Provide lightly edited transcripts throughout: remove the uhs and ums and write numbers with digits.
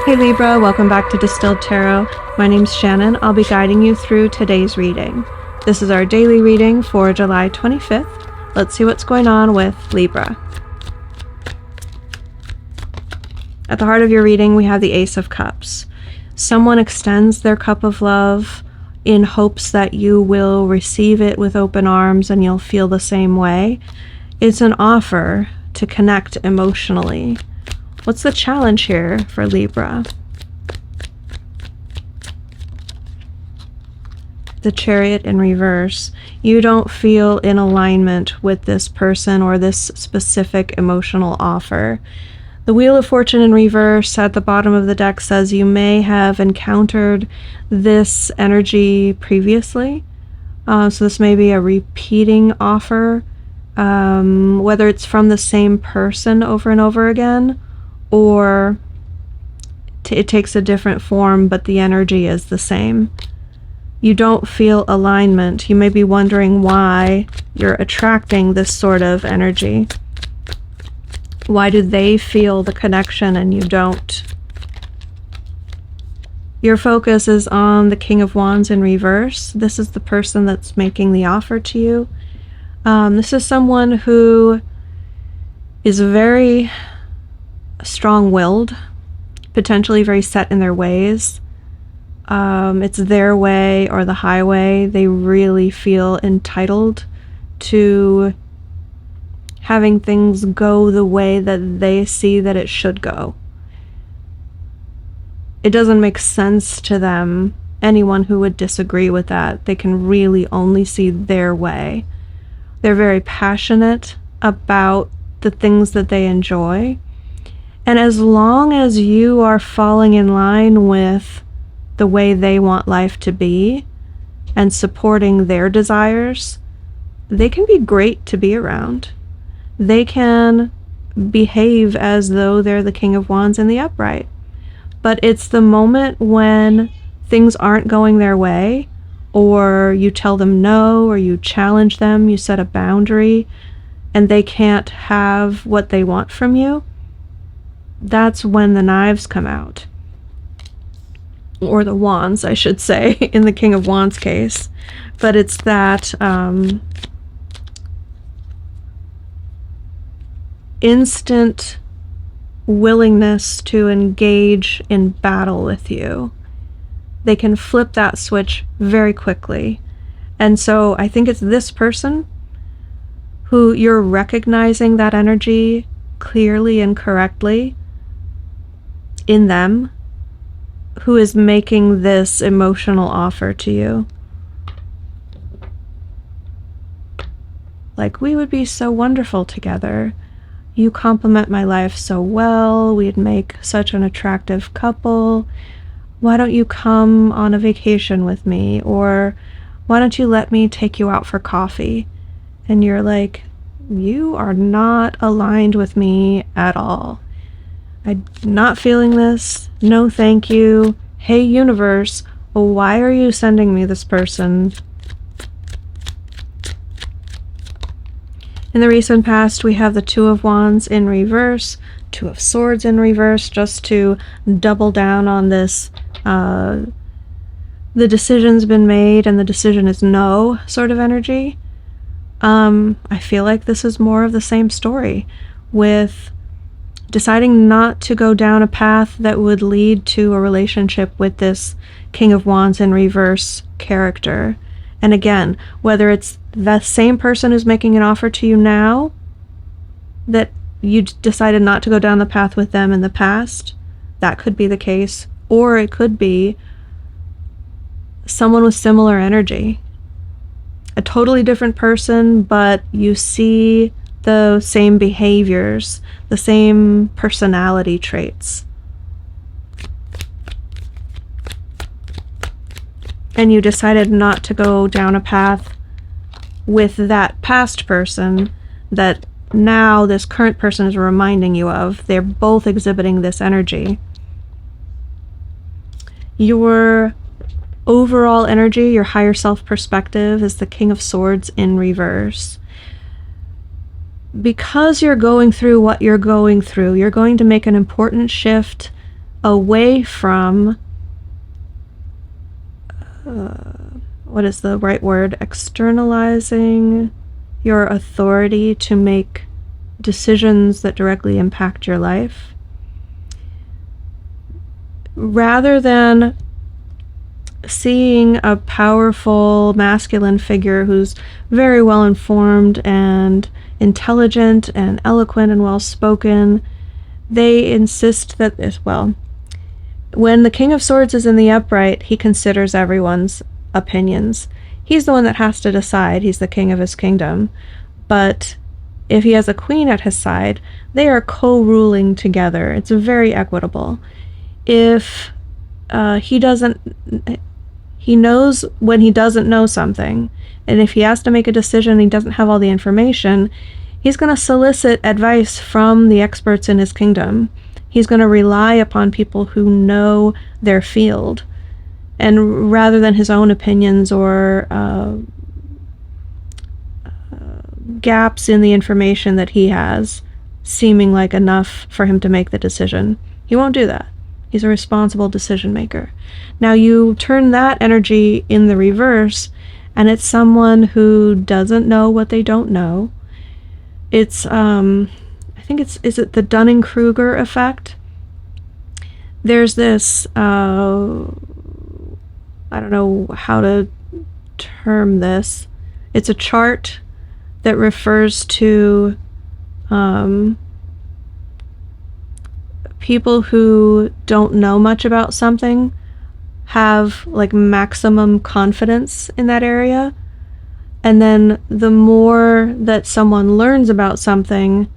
Hey Libra, welcome back to Distilled Tarot. My name's Shannon. I'll be guiding you through today's reading. This is our daily reading for July 25th. Let's see what's going on with Libra. At the heart of your reading, we have the Ace of Cups. Someone extends their cup of love in hopes that you will receive it with open arms and you'll feel the same way. It's an offer to connect emotionally. What's the challenge here for Libra? The Chariot in reverse. You don't feel in alignment with this person or this specific emotional offer. The Wheel of Fortune in reverse at the bottom of the deck says you may have encountered this energy previously. So this may be a repeating offer, whether it's from the same person over and over again, or it takes a different form, but the energy is the same. You don't feel alignment. You may be wondering why you're attracting this sort of energy. Why do they feel the connection and you don't? Your focus is on the King of Wands in reverse. This is the person that's making the offer to you. This is someone who is very strong-willed, potentially very set in their ways. It's their way or the highway. They really feel entitled to having things go the way that they see that it should go. It doesn't make sense to them, anyone who would disagree with that. They can really only see their way. They're very passionate about the things that they enjoy. And as long as you are falling in line with the way they want life to be and supporting their desires, they can be great to be around. They can behave as though they're the King of Wands in the upright. But it's the moment when things aren't going their way, or you tell them no, or you challenge them, you set a boundary, and they can't have what they want from you, that's when the knives come out. Or the wands, I should say, in the King of Wands case. But it's that instant willingness to engage in battle with you. They can flip that switch very quickly. And so I think it's this person who you're recognizing that energy clearly and correctly in them, who is making this emotional offer to you. Like, we would be so wonderful together. You complement my life so well. We'd make such an attractive couple. Why don't you come on a vacation with me? Or why don't you let me take you out for coffee? And you're like, you are not aligned with me at all. I'm not feeling this. No, thank you. Hey, universe, why are you sending me this person? In the recent past, we have the Two of Wands in reverse, Two of Swords in reverse, just to double down on this. The decision's been made and the decision is no sort of energy. I feel like this is more of the same story, with deciding not to go down a path that would lead to a relationship with this King of Wands in reverse character. And again, whether it's the same person who's making an offer to you now, that you decided not to go down the path with them in the past, that could be the case. Or it could be someone with similar energy. A totally different person, but you see the same behaviors, the same personality traits. And you decided not to go down a path with that past person that now this current person is reminding you of. They're both exhibiting this energy. Your overall energy, your higher self perspective, is the King of Swords in reverse. Because you're going through what you're going through, you're going to make an important shift away from, what is the right word? Externalizing your authority to make decisions that directly impact your life. Rather than seeing a powerful masculine figure who's very well informed and intelligent and eloquent and well spoken, they insist that, well, when the King of Swords is in the upright, he considers everyone's opinions. He's the one that has to decide. He's the king of his kingdom. But if he has a queen at his side, they are co-ruling together. It's very equitable. If he knows when he doesn't know something, and if he has to make a decision and he doesn't have all the information, he's going to solicit advice from the experts in his kingdom. He's going to rely upon people who know their field, and rather than his own opinions or gaps in the information that he has seeming like enough for him to make the decision, he won't do that. He's a responsible decision maker. Now you turn that energy in the reverse, and it's someone who doesn't know what they don't know. It's, I think is it the Dunning-Kruger effect? There's this, I don't know how to term this. It's a chart that refers to people who don't know much about something have like maximum confidence in that area. And then the more that someone learns about something,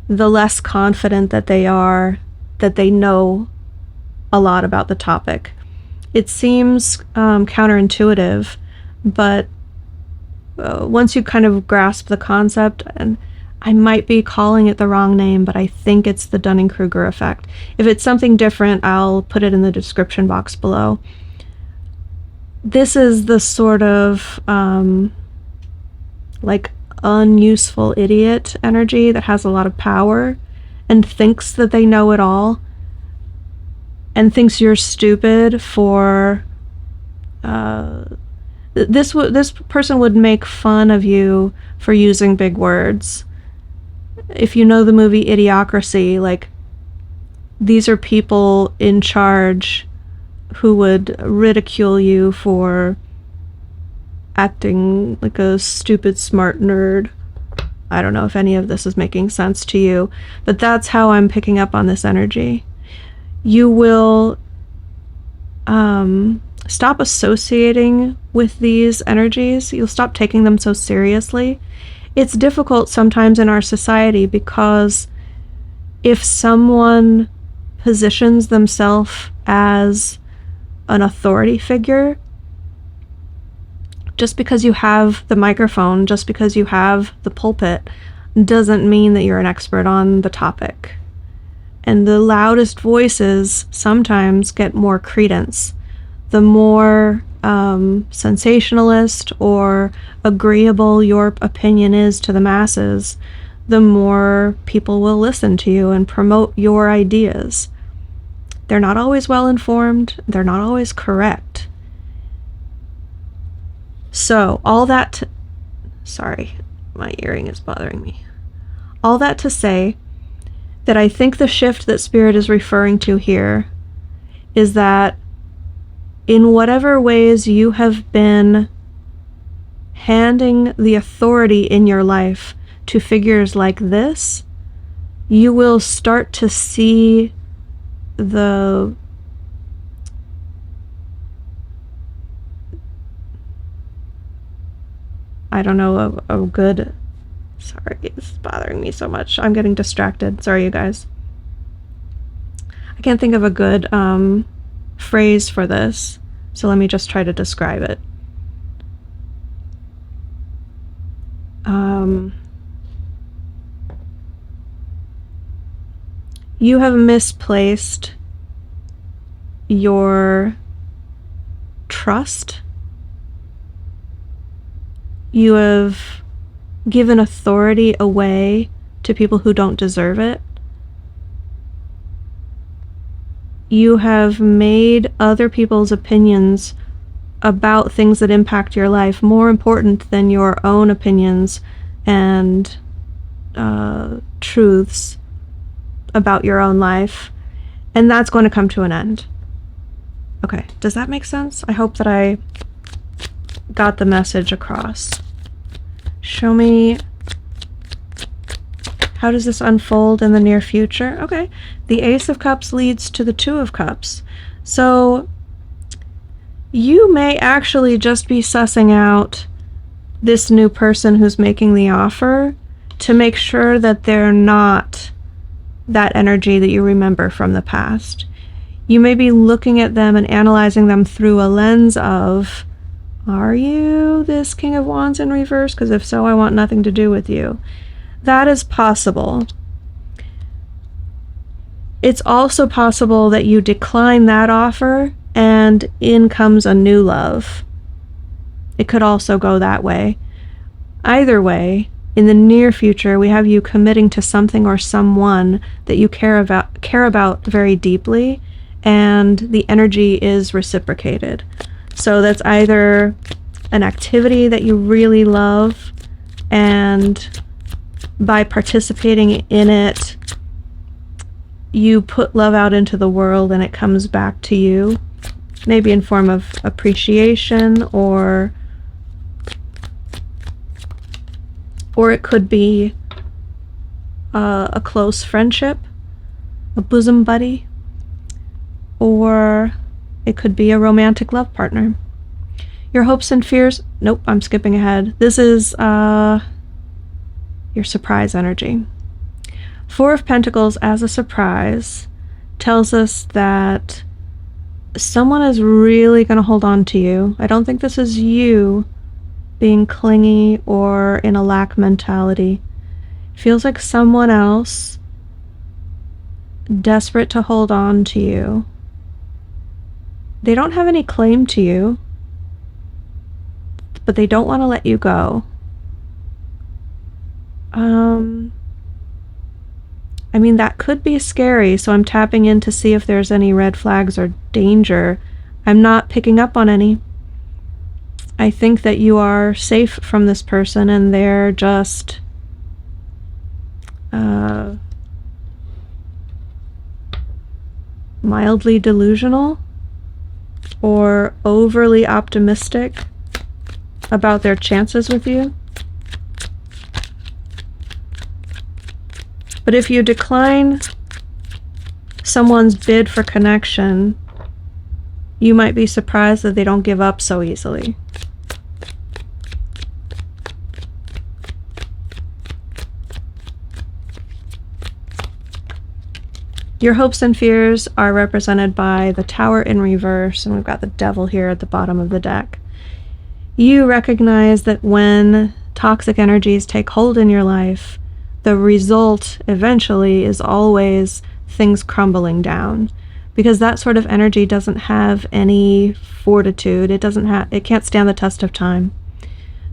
the less confident that they are that they know a lot about the topic. It seems counterintuitive, but once you kind of grasp the concept, and I might be calling it the wrong name, but I think it's the Dunning-Kruger effect. If it's something different, I'll put it in the description box below. This is the sort of like unuseful idiot energy that has a lot of power and thinks that they know it all and thinks you're stupid for this person would make fun of you for using big words. If you know the movie Idiocracy, like, these are people in charge who would ridicule you for acting like a stupid smart nerd. I don't know if any of this is making sense to you, but that's how I'm picking up on this energy. You will stop associating with these energies. You'll stop taking them so seriously. It's difficult sometimes in our society because if someone positions themselves as an authority figure, just because you have the microphone, just because you have the pulpit, doesn't mean that you're an expert on the topic. And the loudest voices sometimes get more credence. The more sensationalist or agreeable your opinion is to the masses, the more people will listen to you and promote your ideas. They're not always well informed, they're not always correct. So, all that sorry, my earring is bothering me. All that to say that I think the shift that Spirit is referring to here is that in whatever ways you have been handing the authority in your life to figures like this, you will start to see the I don't know, a good, sorry, this is bothering me so much. I'm getting distracted. Sorry, you guys. I can't think of a good phrase for this, so let me just try to describe it. You have misplaced your trust. You have given authority away to people who don't deserve it. you have made other people's opinions about things that impact your life more important than your own opinions and truths about your own life, and that's going to come to an end. Okay, does that make sense? I hope that I got the message across. Show me, how does this unfold in the near future? Okay, the Ace of Cups leads to the Two of Cups. So you may actually just be sussing out this new person who's making the offer to make sure that they're not that energy that you remember from the past. You may be looking at them and analyzing them through a lens of, are you this King of Wands in reverse? Because if so, I want nothing to do with you. That is possible. It's also possible that you decline that offer and in comes a new love. It could also go that way. Either way, in the near future, we have you committing to something or someone that you care about very deeply, and the energy is reciprocated. So that's either an activity that you really love, and by participating in it, you put love out into the world and it comes back to you, maybe in form of appreciation, or it could be a close friendship, a bosom buddy, or it could be a romantic love partner. Your hopes and fears, nope, I'm skipping ahead. This is your surprise energy. Four of Pentacles as a surprise tells us that someone is really going to hold on to you. I don't think this is you being clingy or in a lack mentality. It feels like someone else desperate to hold on to you. They don't have any claim to you, but they don't want to let you go. I mean, that could be scary, so I'm tapping in to see if there's any red flags or danger. I'm not picking up on any. I think that you are safe from this person and they're just mildly delusional or overly optimistic about their chances with you. But if you decline someone's bid for connection, you might be surprised that they don't give up so easily. Your hopes and fears are represented by the Tower in reverse, and we've got the Devil here at the bottom of the deck. You recognize that when toxic energies take hold in your life, the result eventually is always things crumbling down, because that sort of energy doesn't have any fortitude. It can't stand the test of time.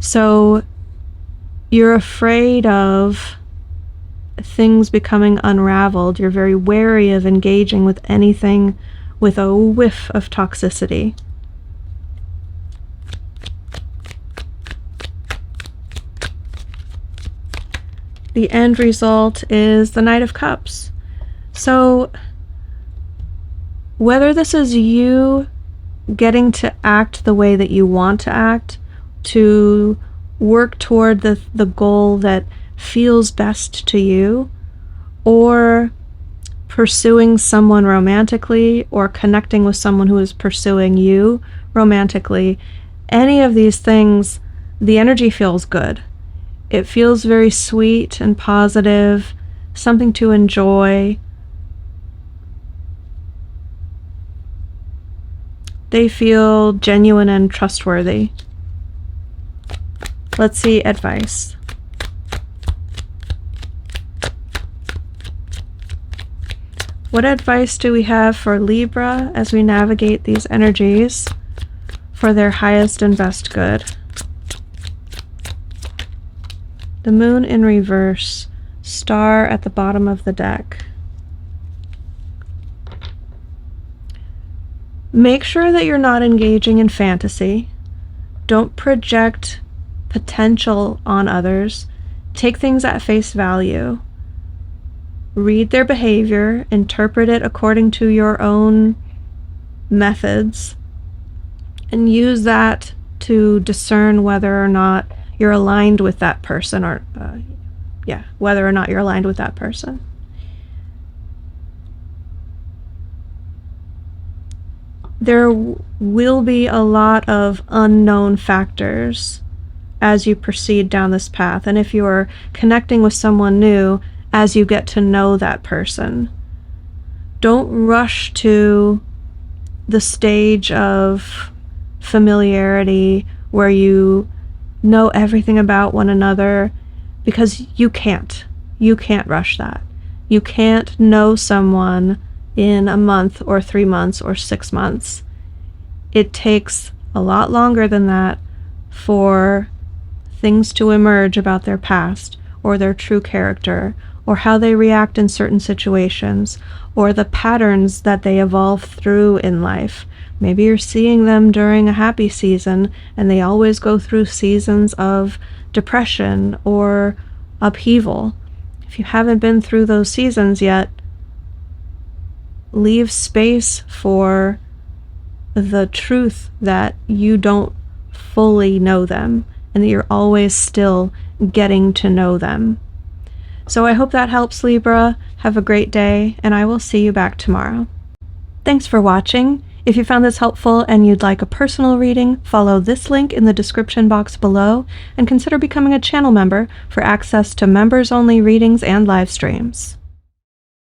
So you're afraid of things becoming unraveled. You're very wary of engaging with anything with a whiff of toxicity. The end result is the Knight of Cups. So whether this is you getting to act the way that you want to act, to work toward the goal that feels best to you, or pursuing someone romantically, or connecting with someone who is pursuing you romantically, any of these things, the energy feels good. It feels very sweet and positive, something to enjoy. They feel genuine and trustworthy. Let's see advice. What advice do we have for Libra as we navigate these energies for their highest and best good? The Moon in reverse, Star at the bottom of the deck. Make sure that you're not engaging in fantasy. Don't project potential on others. Take things at face value. Read their behavior, interpret it according to your own methods, and use that to discern whether or not you're aligned with that person, or whether or not you're aligned with that person. There will be a lot of unknown factors as you proceed down this path, and if you are connecting with someone new, as you get to know that person, don't rush to the stage of familiarity where you know everything about one another, because you can't rush that. You can't know someone in a month or 3 months or 6 months. It takes a lot longer than that for things to emerge about their past, or their true character, or how they react in certain situations, or the patterns that they evolve through in life. Maybe you're seeing them during a happy season, and they always go through seasons of depression or upheaval. If you haven't been through those seasons yet, leave space for the truth that you don't fully know them, and that you're always still getting to know them. So I hope that helps, Libra. Have a great day, and I will see you back tomorrow. Thanks for watching. If you found this helpful and you'd like a personal reading, follow this link in the description box below, and consider becoming a channel member for access to members-only readings and live streams.